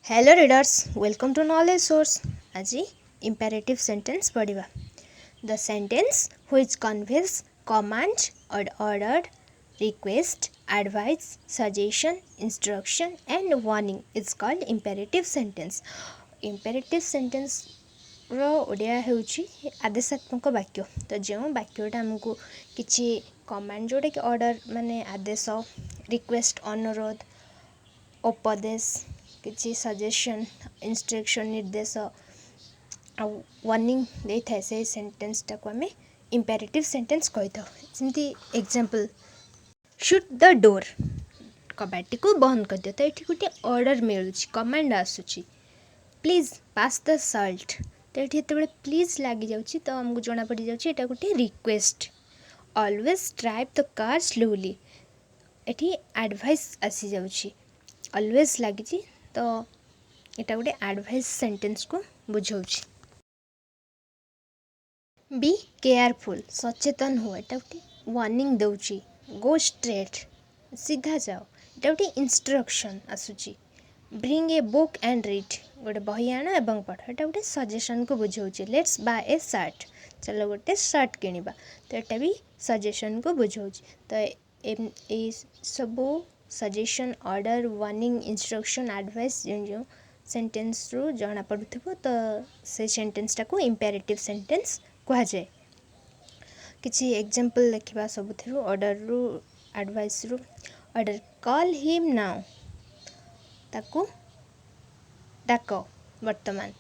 Hello readers, welcome to knowledge source. आज imperative sentence पढ़िबा। The sentence which conveys command और order, request, advice, suggestion, instruction and warning is called imperative sentence. Imperative sentence रो ओडिया हेउची आदेशात्मक वाक्य। तो जो वाक्यटा हमको किछि कमांड जोटा कि ऑर्डर माने आदेश, रिक्वेस्ट अनुरोध, उपदेश, किसी सजेशन, इंस्ट्रक्शन निर्देश आ वार्निंग दे थाए से सेंटेंसटा को आम इंपेरेटिव सेंटेंस कही था। जमी एग्जांपल, शट द डोर, कबाटी को बंद कर दियो। तो ये गोटे ऑर्डर मिलूँ, कमांड आसूची, प्लीज पास द सल्ट। तो ये जो प्लीज लग जाऊँगी तो आमको जना पड़ जाऊँगी यहाँ गोटे request. Always drive the car slowly, ये एडवाइस आसी जाऊँगी। ऑलवेज लगी तो यहाँ गोटे एडवाइस सेंटेंस को बुझाऊँ। बी केयरफुल, सचेतन हो, यहाँ गोटे वार्निंग दूची। गो स्ट्रेट, सीधा जाओ, यहाँ गोटे इंस्ट्रक्शन आसूची। Bring a book and read, गोटे बही आण एवं पढ़, यहाँ गोटे सजेशन को बुझाऊँ। लेट्स बाय ए सर्ट, चलो गोटे सर्ट किणवा, तो यहाँ भी सजेशन को बुझाऊँ। तो ये सबू suggestion, order, warning, instruction, advice जो सेंटेंस रु जना पड़ुथिबो तो से सेंटेंसटा को इंपेरेटिव सेंटेंस कहा जाए। किछि एग्जांपल देखिबा सबुथिरु। ऑर्डर रु, एडवाइस रु। ऑर्डर, कॉल हिम नाउ, ताकू डाक, वर्तमान,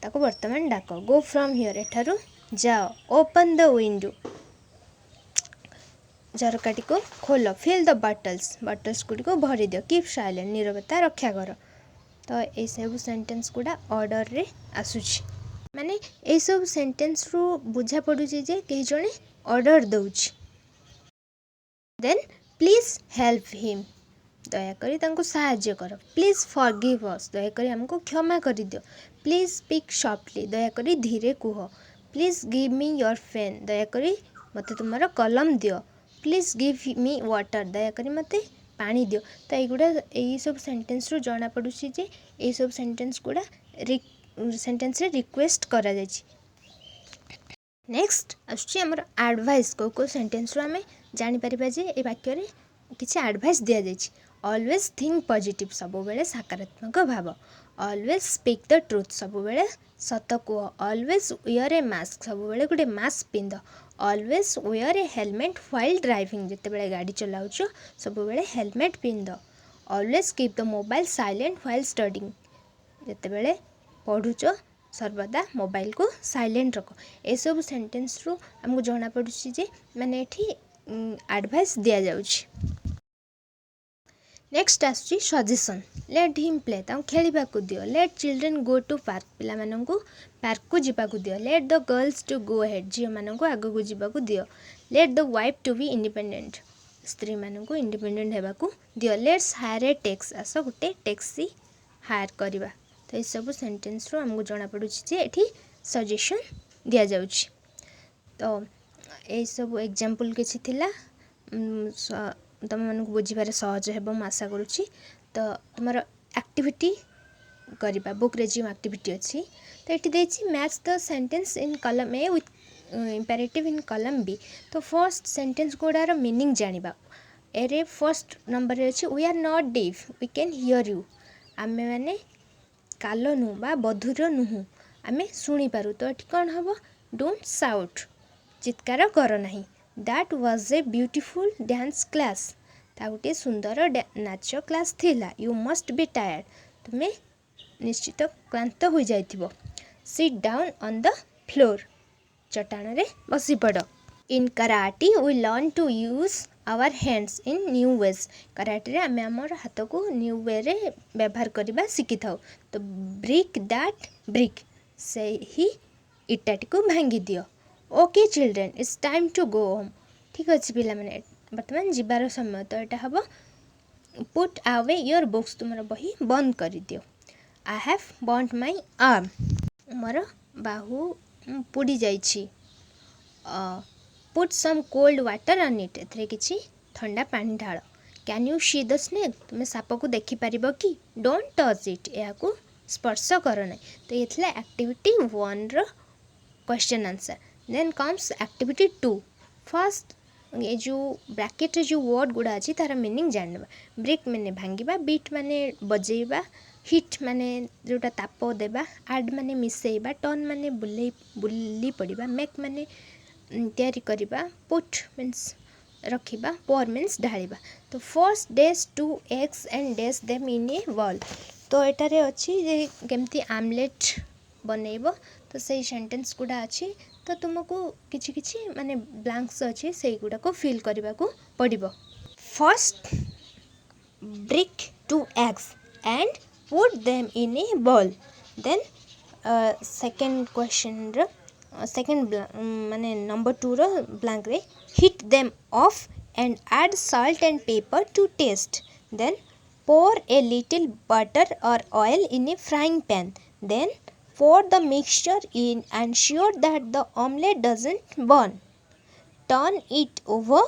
ताकू वर्तमान डाक। गो फ्रॉम हियर, एठारु जाओ। ओपन द विंडो, झरकाटी को खोल। फिल द बटल्स, बटल्स गुड़ी को भरी दियो। कीप साइलेंट, नीरवता रक्षा कर। तो ये सब सेंटेंस गुड़ा ऑर्डर रे आसुची। माने ये सब सेंटेंस रु बुझा पड़ुची जे कहीं जणे ऑर्डर दउची। देन प्लीज हेल्प हिम, दयाकरी तांको साहाय्य कर। प्लीज फॉरगिव अस, दयाकरी हमको क्षमा कर दियो। प्लीज स्पीक सॉफ्टली, दयाकरी धीरे कुह। Please give me your pen, दयाकरी मते तुम्हारा कलम दियो। प्लीज गिव मी वाटर, दयाकरी मते पानी दियो। तो युवा यही सब सेंटेंस रु जना पड़ुची जे यही सब सेंटेंस गुड़ा सेंटेंस रे रिक्वेस्ट करा जायछि। नेक्स्ट आसुची हमर एडवाइस। को सेंटेंस रु आमे जानि परिबा जे ए वाक्य रे किछि एडवाइस दिया जायछि। ऑलवेज थिंक पॉजिटिव, सब बेले सकारात्मक भाव। ऑलवेज स्पीक द ट्रुथ, सब बेले सत कुह। ऑलवेज वेयर ए मास्क, सब बेले गोटे मास्क पिंध। Always wear a helmet while driving, जिते बेले गाड़ी चलाउछ सब बेले हेलमेट पिंध। Always keep the mobile silent while studying, जिते बेले पढ़ुच सर्वदा मोबाइल को साइलेंट रख। ए सब सेंटेंस रु हमको जना पड़ुछि जे माने एठी एडवाइस दिया जाउछि। नेक्स्ट आसुची सजेशन। लेट हिम प्ले, ताऊ खेलिबा को दियो। Let children go to park, पिला माननकु पार्क को जिबा को दियो। Let the girls to go head, झियो माननकु आगो को जिबा को दियो। Let the wife to be independent, स्त्री माननकु इंडिपेंडेंट हेबा को दियो। लेट्स हायर ए टैक्सी, आस गोटे टैक्सी हायर करबा। तो ये सब सेंटेंस रु हमको जना पड़ुछि जे एठी सजेशन दिया जाउछि। तो ये सब एग्जांपल किछि थिला, तुम मानक बुझीबार सहज हेब मैं आशा करुँची। तो तुम एक्टिविटी करवा, बुक रे जो एक्टिविटी अच्छी तो ये देछि मैच द सेंटेंस इन कलम ए with imperative in column B. तो फर्स्ट सेंटेंस गुड़ार मीनिंग जानिबा। एरे फर्स्ट नंबर अच्छी we are not deaf, we can hear you, आमे माने काल नुह बा बधुर नुह, आमे शुणी पारू। तो ये कौन हम, डोंट साउट, चित्कार कर नहीं। That was a beautiful dance class, ता गोटे सुंदर नाच क्लास थिला। यू मस्ट बी टायर्ड, तुम्हें निश्चित क्लांत हो जाइथिबो। Sit down on the floor, चट्टान रे बसी पड़। In karate we learn to use our hands in new ways, karate रे आमे हमर हाथ को न्यू वे रे व्यवहार करबा शिखि थाउ। तो ब्रेक दैट ब्रिक, से ही इटाटी को भांगी दियो। Okay children, it's time to go home, ठीक अच्छे पिला माने बर्तमान जीवार समय। तो यहाँ हम पुट अवे योर बुक्स, तुम बही बंद कर दियो। I have burned my arm, मोर बाहु पोड़ी जाइछि। Put some cold water on it, एथरे किछि ठंडा पानी ढाल। Can you see the snake तुम साप को देखिपार कि डोंट टच इट या स्पर्श कर ना। तो ये थी एक्टिविटी 1 रो question answer. Then comes activity 2 first ये जो ब्रैकेट जो वर्ड गुड़ा अच्छी तार मीनिंग जानवा। ब्रेक माने भांगा बीट माने बजेबा हिट माने जोटा ताप देवा आड माने मिसेबा टर्न माने बुली पड़ा मेक माने तैयारी करवा पुट मीन्स रखिबा पोर मीन्स ढालिबा। तो first days 2 eggs and days them in A ball. तो एटारे अच्छी जे केमती आमलेट बनइब तो सही सेंटेंस गुड़ा अच्छी। तो तुमको किछि किछि माने ब्लैंक्स अच्छे से गुड़ा को फिल करने को पड़िबो। First break 2 eggs and put them in a bowl. Then second question second माने number 2 रो blank रे heat them off and add salt and pepper to taste. Then pour a little butter or oil in a frying pan. Then pour the mixture in and ensure that the omelette doesn't burn. Turn it over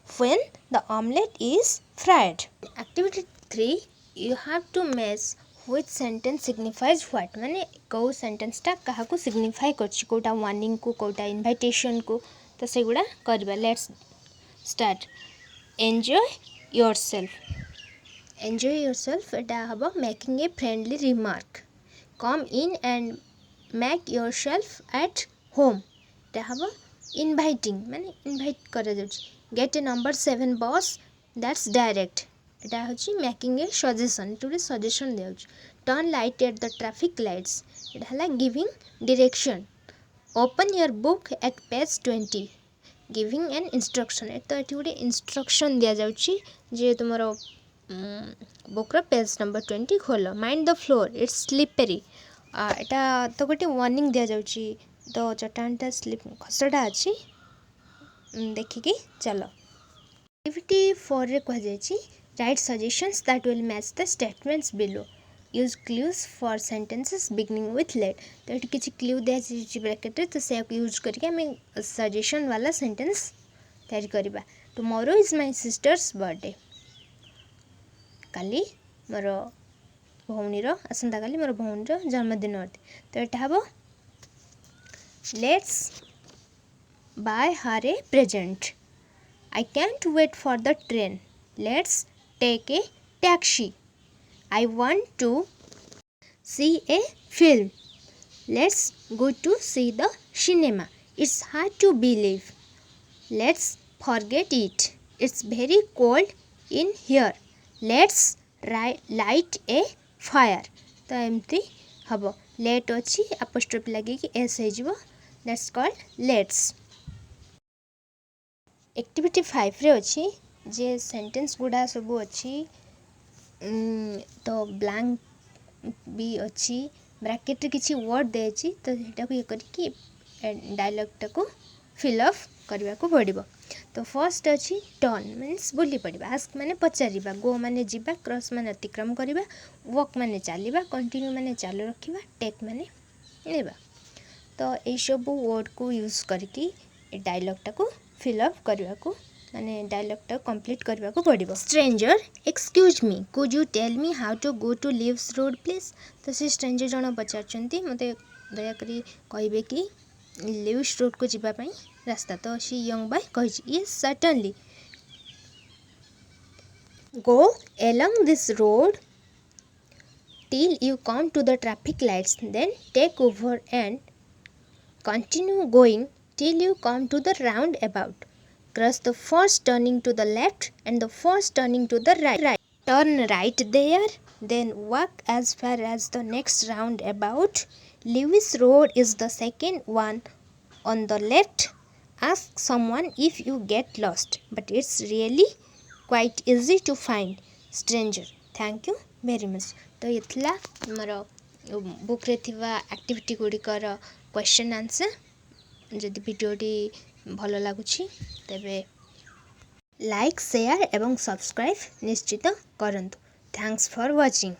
when the omelette is fried. Activity 3 you have to match which sentence signifies what माने कौ sentence टा कहा को signify करछि Kota warning को Kota invitation को। तो से गुड़ा करबा। Let's start. एंजॉय योरसेल्फ एटा हबो making a friendly remark. Come in and make yourself at home एटा हबो इनवाइटिंग माने इनवाइट करा जाउछि। Get a number 7 bus that's direct एटा होछि मेकिंग ए सजेशन टू सजेशन देउछि। Turn light at the traffic lights एटा हला giving direction. Open your book at page 20 giving an instruction. तो ये गोटे इंस्ट्रक्शन दि जाउछि जे तुमर बुक्र पेज नंबर 20 खोल। Mind the floor it's slippery एटा तो गोटे वार्निंग दि जाउछि। तो चट्टानटा स्लिप खसड़ा अच्छी देखिकी चलो। एक्टिविटी 4 रे कह जाइछि write suggestions that will match the statements below. Use clues for sentences beginning with let. तो ये किसी क्लू दिया ब्रैकेट तो से यूज करके आम सजेशन वाला सेंटेंस तैयारी करवा। Tomorrow is my sister's birthday काली मोर भौणीर आसंता काली मोर भौणीर जन्मदिन अटे। तो यहाँ हम let's buy her a present. I can't wait for the train let's take a taxi. I want to see a film. Let's go to see the cinema. It's hard to believe. Let's forget it. It's very cold in here. Let's light a fire. तो एमती हम late अच्छी apostrophe लगे कि S हो। That's called let's. Activity 5 रे अच्छी जे sentence गुड़ा सब अच्छी। तो ब्लैंक भी अच्छी ब्रैकेट किसी वर्ड दे तो यहाँ को ये करके डायलॉग को फिलअप करने को पड़ो। तो फर्स्ट अच्छी टर्न मीन्स बुली पड़ा। आस्क माने पचार। गो माने जीवा क्रॉस माने अतिक्रम करवा वॉक माने चलवा कंटिन्यू माने चालू रखा टेक माने नेबा। तो ये सब वर्ड को यूज करके डायलॉग को फिलअप करने को माने डायलॉग कंप्लीट करने को पड़ो। Stranger excuse me could you tell me how to go to Lives road please. तो से स्ट्रेंजर जन पचार मत दयाकोरी कहे कि लिव्स रोड को जीवाई रास्ता। तो सी यंग बॉय कही yes certainly go along this road till you come to the traffic lights, then take over and continue going till you come to the roundabout. Cross the first turning to the left and the first turning to the right. Turn right there, then walk as far as the next roundabout. Lewis Road is the second one on the left. Ask someone if you get lost, but it's really quite easy to find. Stranger, thank you very much. तो ये थिला more book रे थिवा activity गुड़िकर question answer. जदि वीडियोटी भल लगुछि तेबे like share एवं subscribe निश्चित करंतु। Thanks for watching.